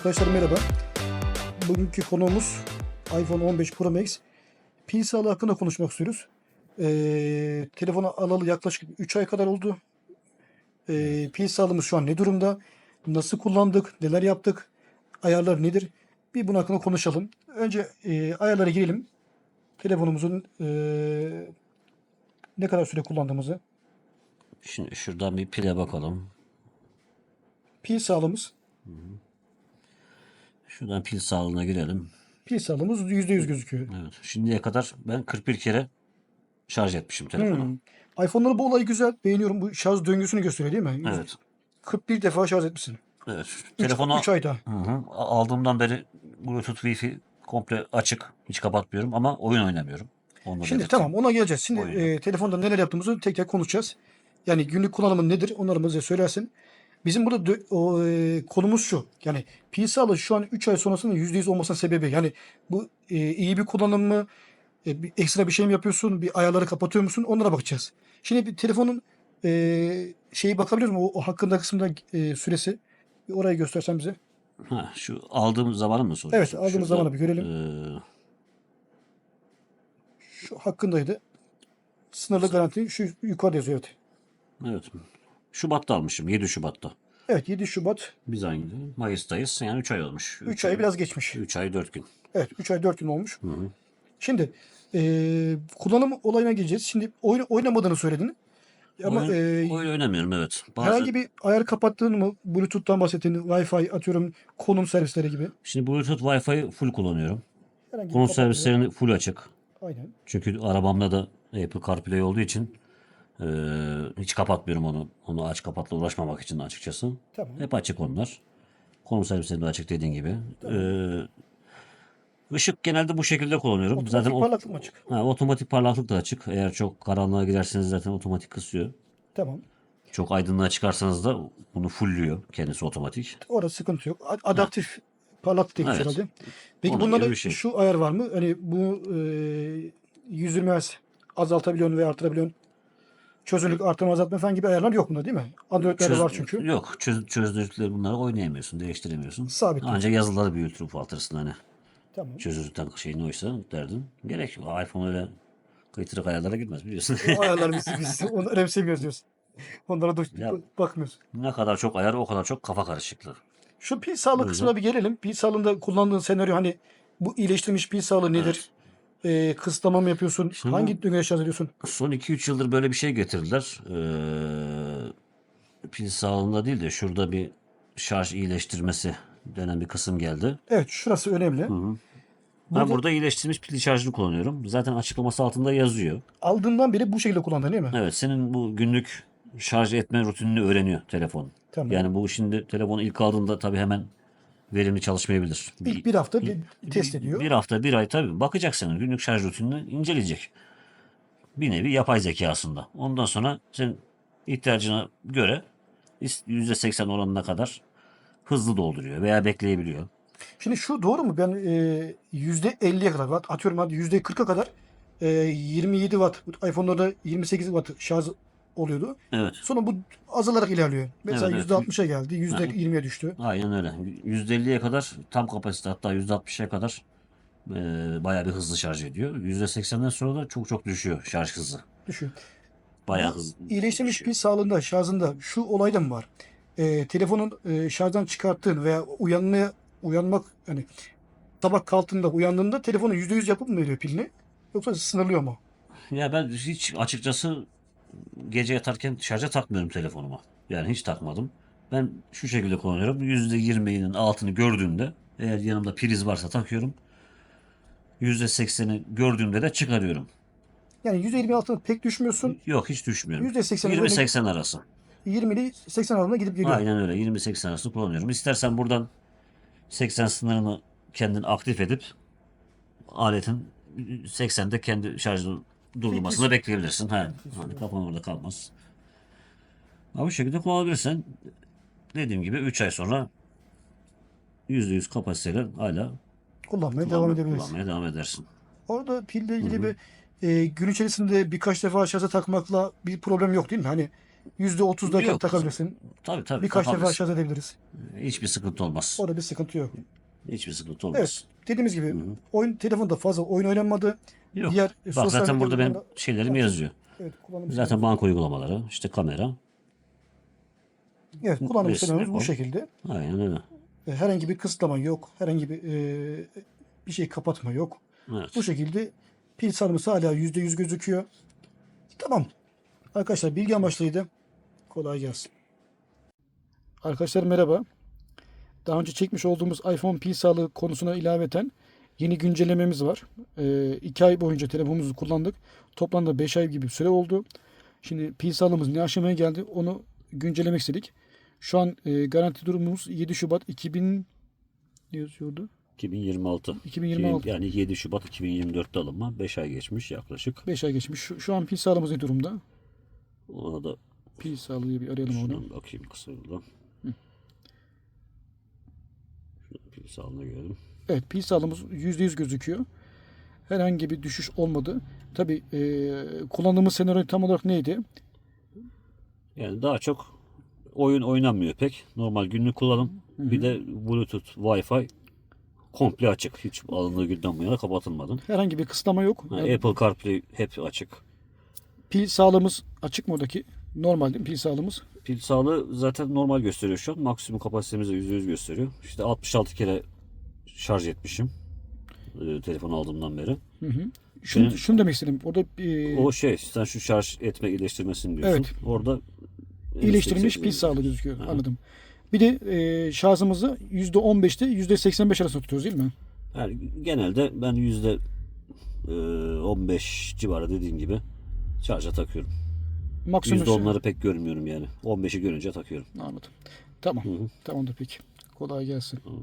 Arkadaşlar merhaba. Bugünkü konuğumuz iPhone 15 Pro Max. Pil sağlığı hakkında konuşmak istiyoruz. Telefonu alalı yaklaşık 3 ay kadar oldu. Pil sağlığımız şu an ne durumda? Nasıl kullandık? Neler yaptık? Ayarlar nedir? Bir bunun hakkında konuşalım. Önce ayarlara girelim. Telefonumuzun ne kadar süre kullandığımızı. Şimdi şuradan bir pile bakalım. Pil sağlığımız. Şuradan pil sağlığına girelim. Pil sağlığımız %100 gözüküyor. Evet. Şimdiye kadar ben 41 kere şarj etmişim telefonu. iPhone'ların bu olayı güzel. Beğeniyorum. Bu şarj döngüsünü gösteriyor değil mi? Evet. 41 defa şarj etmişsin. Evet. 3 Telefonu ayda. aldığımdan beri Bluetooth Wi-Fi komple açık. Hiç kapatmıyorum ama oyun oynamıyorum. Onu Şimdi belirteyim. tamam ona geleceğiz. Şimdi Oyun. telefonda neler yaptığımızı tek tek konuşacağız. Yani günlük kullanımın nedir onları bize söylersin. Bizim burada konumuz şu. Yani pil sağlığı şu an 3 ay sonrasında %100 olmasının sebebi. Yani bu iyi bir kullanım mı? Ekstra bir şey mi yapıyorsun? Bir ayarları kapatıyor musun? Onlara bakacağız. Şimdi bir telefonun şeyi bakabilir miyim? O hakkında kısımda süresi. Bir orayı göstersen bize. Şu aldığım zamanı mı soruyorsun? Evet, aldığımız Şurada, zamanı bir görelim. Şu hakkındaydı. Sınırlı garanti şu yukarıda yazıyor. Evet. evet. Şubat'ta almışım. 7 Şubat'ta. Evet 7 Şubat. Biz hangi? Mayıs'tayız. Yani 3 ay olmuş. 3 ay biraz geçmiş. 3 ay 4 gün. Evet 3 ay 4 gün olmuş. Şimdi kullanım olayına geleceğiz. Şimdi oynamadığını söyledin. Ama Oyun oynamıyorum, evet. herhangi bir ayar kapattığın mı? Bluetooth'tan bahsettiğin Wi-Fi atıyorum konum servisleri gibi. Şimdi Bluetooth Wi-Fi full kullanıyorum. Herhangi bir Konum kapatmıyor. servislerini full açık. Aynen. Çünkü arabamda da Apple CarPlay olduğu için hiç kapatmıyorum onu. Onu aç kapatla uğraşmamak için açıkçası. Tamam. Hep açık onlar. Konum servisleri de açık dediğin gibi. Işık genelde bu şekilde kullanıyorum. Otomatik parlaklık mı açık? Otomatik parlaklık da açık. Eğer çok karanlığa girerseniz zaten otomatik kısıyor. Tamam. Çok aydınlığa çıkarsanız da bunu fullüyor kendisi otomatik. Orada sıkıntı yok. Adaptif parlaklık teknik Evet. herhalde. Peki Onun bunlarda gibi bir şey. şu ayar var mı? Hani bu 120 Hz azaltabiliyorsun ve artırabiliyorsun. Çözünürlük artırma azaltma falan gibi ayarlar yok bunda değil mi? Android'lerde var çünkü. Yok. Çözdürdükleri bunları oynayamıyorsun. Değiştiremiyorsun. Sabit. Ancak yazıları büyütür ufaltırsın hani. Tamam. Çözünürlükten şeyin oysa derdin. Gerek yok. iPhone öyle kıytırık ayarlara gitmez biliyorsun. O ayarlar biz onu önemsemiyoruz diyorsun. Onlara da Ya. bakmıyoruz. Ne kadar çok ayar o kadar çok kafa karışıklığı. Şu pil sağlığı O yüzden- kısmına bir gelelim. Pil sağlığında kullandığın senaryo hani bu iyileştirilmiş pil sağlığı nedir? Kısıtlama mı yapıyorsun? Şimdi Hangi döngüye şarj ediyorsun? Son 2-3 yıldır böyle bir şey getirdiler. Pil sağlığında değil de şurada bir şarj iyileştirmesi denen bir kısım geldi. Evet şurası önemli. Ben burada iyileştirilmiş pil şarjını kullanıyorum. Zaten açıklaması altında yazıyor. Aldığından beri bu şekilde kullandın değil mi? Evet, senin bu günlük şarj etme rutinini öğreniyor telefon. Tamam. Yani bu şimdi telefonu ilk aldığında tabii hemen verimli çalışmayabilir. İlk bir hafta bir test ediyor. Bir hafta, bir ay tabii bakacak senin günlük şarj rutinini inceleyecek. Bir nevi yapay zeka aslında. Ondan sonra senin ihtiyacına göre %80 oranına kadar hızlı dolduruyor veya bekleyebiliyor. Şimdi şu doğru mu? Ben %50'ye kadar atıyorum hadi %40'a kadar 27 watt iPhone'larda 28 watt şarj oluyordu. Evet. Sonra bu azalarak ilerliyor. Mesela Evet. %60'a geldi, %20'ye düştü. Aynen öyle. %50'ye kadar tam kapasite, hatta %60'a kadar bayağı bir hızlı şarj ediyor. %80'den sonra da çok çok düşüyor şarj hızı. Düşüyor. Bayağı Bu hızlı iyileştirilmiş düşüyor. pil sağlığında, şarjında şu olay da mı var? Telefonun şarjdan çıkarttığın veya uyanmak hani sabah kalktığında uyandığında telefonun %100 yapıp mı veriyor pilini? Yoksa sınırlıyor mu? Ya ben hiç açıkçası gece yatarken şarja takmıyorum telefonuma. Yani hiç takmadım. Ben şu şekilde kullanıyorum. %20'nin altını gördüğümde, eğer yanımda priz varsa takıyorum. %80'i gördüğümde de çıkarıyorum. Yani %20 altına pek düşmüyorsun. Yok, hiç düşmüyorum. %80'i 20-80 arası. 20 ile 80 aralığına gidip geliyor. Aynen öyle. 20-80 arası kullanıyorum. İstersen buradan 80 sınırını kendin aktif edip aletin 80'de kendi şarjını durdurmasını bekleyebilirsin. Hani kafan orada kalmaz. Ama bu şekilde kullanabilirsen, dediğim gibi 3 ay sonra %100 kapasiteyle hala Kullanmaya devam edebiliriz. kullanmaya devam edersin. Orada pille ilgili bir gün içerisinde birkaç defa şarja takmakla bir problem yok değil mi? Hani %30'dayken Yok. takabilirsin. Tabii Birkaç defa takabilirsin. şarj edebiliriz. Hiçbir sıkıntı olmaz. Orada bir sıkıntı yok. Hiçbir sıkıntı olmaz. Evet. Dediğimiz gibi telefonda fazla oyun oynanmadı. Yok. Diğer Bak sosyal zaten burada benim medyalarla- şeylerim yazıyor. Evet, kullanım Zaten banka uygulamaları, işte kamera. Evet, kullanım resim sistemimiz bu yapalım. şekilde. Aynen öyle. Herhangi bir kısıtlama yok. Herhangi bir şey kapatma yok. Evet. Bu şekilde pil sarması hala %100 gözüküyor. Tamam. Arkadaşlar bilgi amaçlıydı. Kolay gelsin. Arkadaşlar merhaba. Daha önce çekmiş olduğumuz iPhone pil sağlığı konusuna ilaveten yeni güncellememiz var. 2 ay boyunca telefonumuzu kullandık. Toplamda 5 ay gibi bir süre oldu. Şimdi pil sağlığımız ne aşamaya geldi onu güncellemek istedik. Şu an garanti durumumuz 7 Şubat 2000 ne yazıyordu? 2026. 2026. Yani 7 Şubat 2024'te alınma. 5 ay geçmiş yaklaşık. 5 ay geçmiş. Şu an pil sağlığımız ne durumda? Ona da Pil sağlığı bir arayalım onu. şuradan bakayım kısa yoldan. Pil sağlığına görelim. Evet, pil sağlığımız %100 gözüküyor. Herhangi bir düşüş olmadı. Tabii kullandığımız senaryo tam olarak neydi? Yani daha çok oyun oynanmıyor pek. Normal günlük kullanım. Bir de Bluetooth, Wi-Fi komple açık. Hiç alındığı günden bu yana kapatılmadı. Herhangi bir kısıtlama yok. Ha, Yani Apple CarPlay hep açık. pil sağlığımız açık mı oradaki? Normal değil mi pil sağlığımız? Pil sağlığı zaten normal gösteriyor şu an. Maksimum kapasitemizi %100 gösteriyor. İşte 66 kere şarj etmişim. Telefonu aldığımdan beri. Şunu demek istedim. Orada O şey, sen şu şarj etme iyileştirmesini diyorsun. Evet. Orada iyileştirilmiş 80 pil sağlığı gözüküyor. Anladım. Bir de şarjımızı %15'te %85 arasında tutuyoruz değil mi? Yani genelde ben %15 civarı dediğim gibi şarja takıyorum. Maksimum %10'ları pek görmüyorum yani. 15'i görünce takıyorum. Anladım. Tamam. Tamamdır peki. Kolay gelsin. Tamam.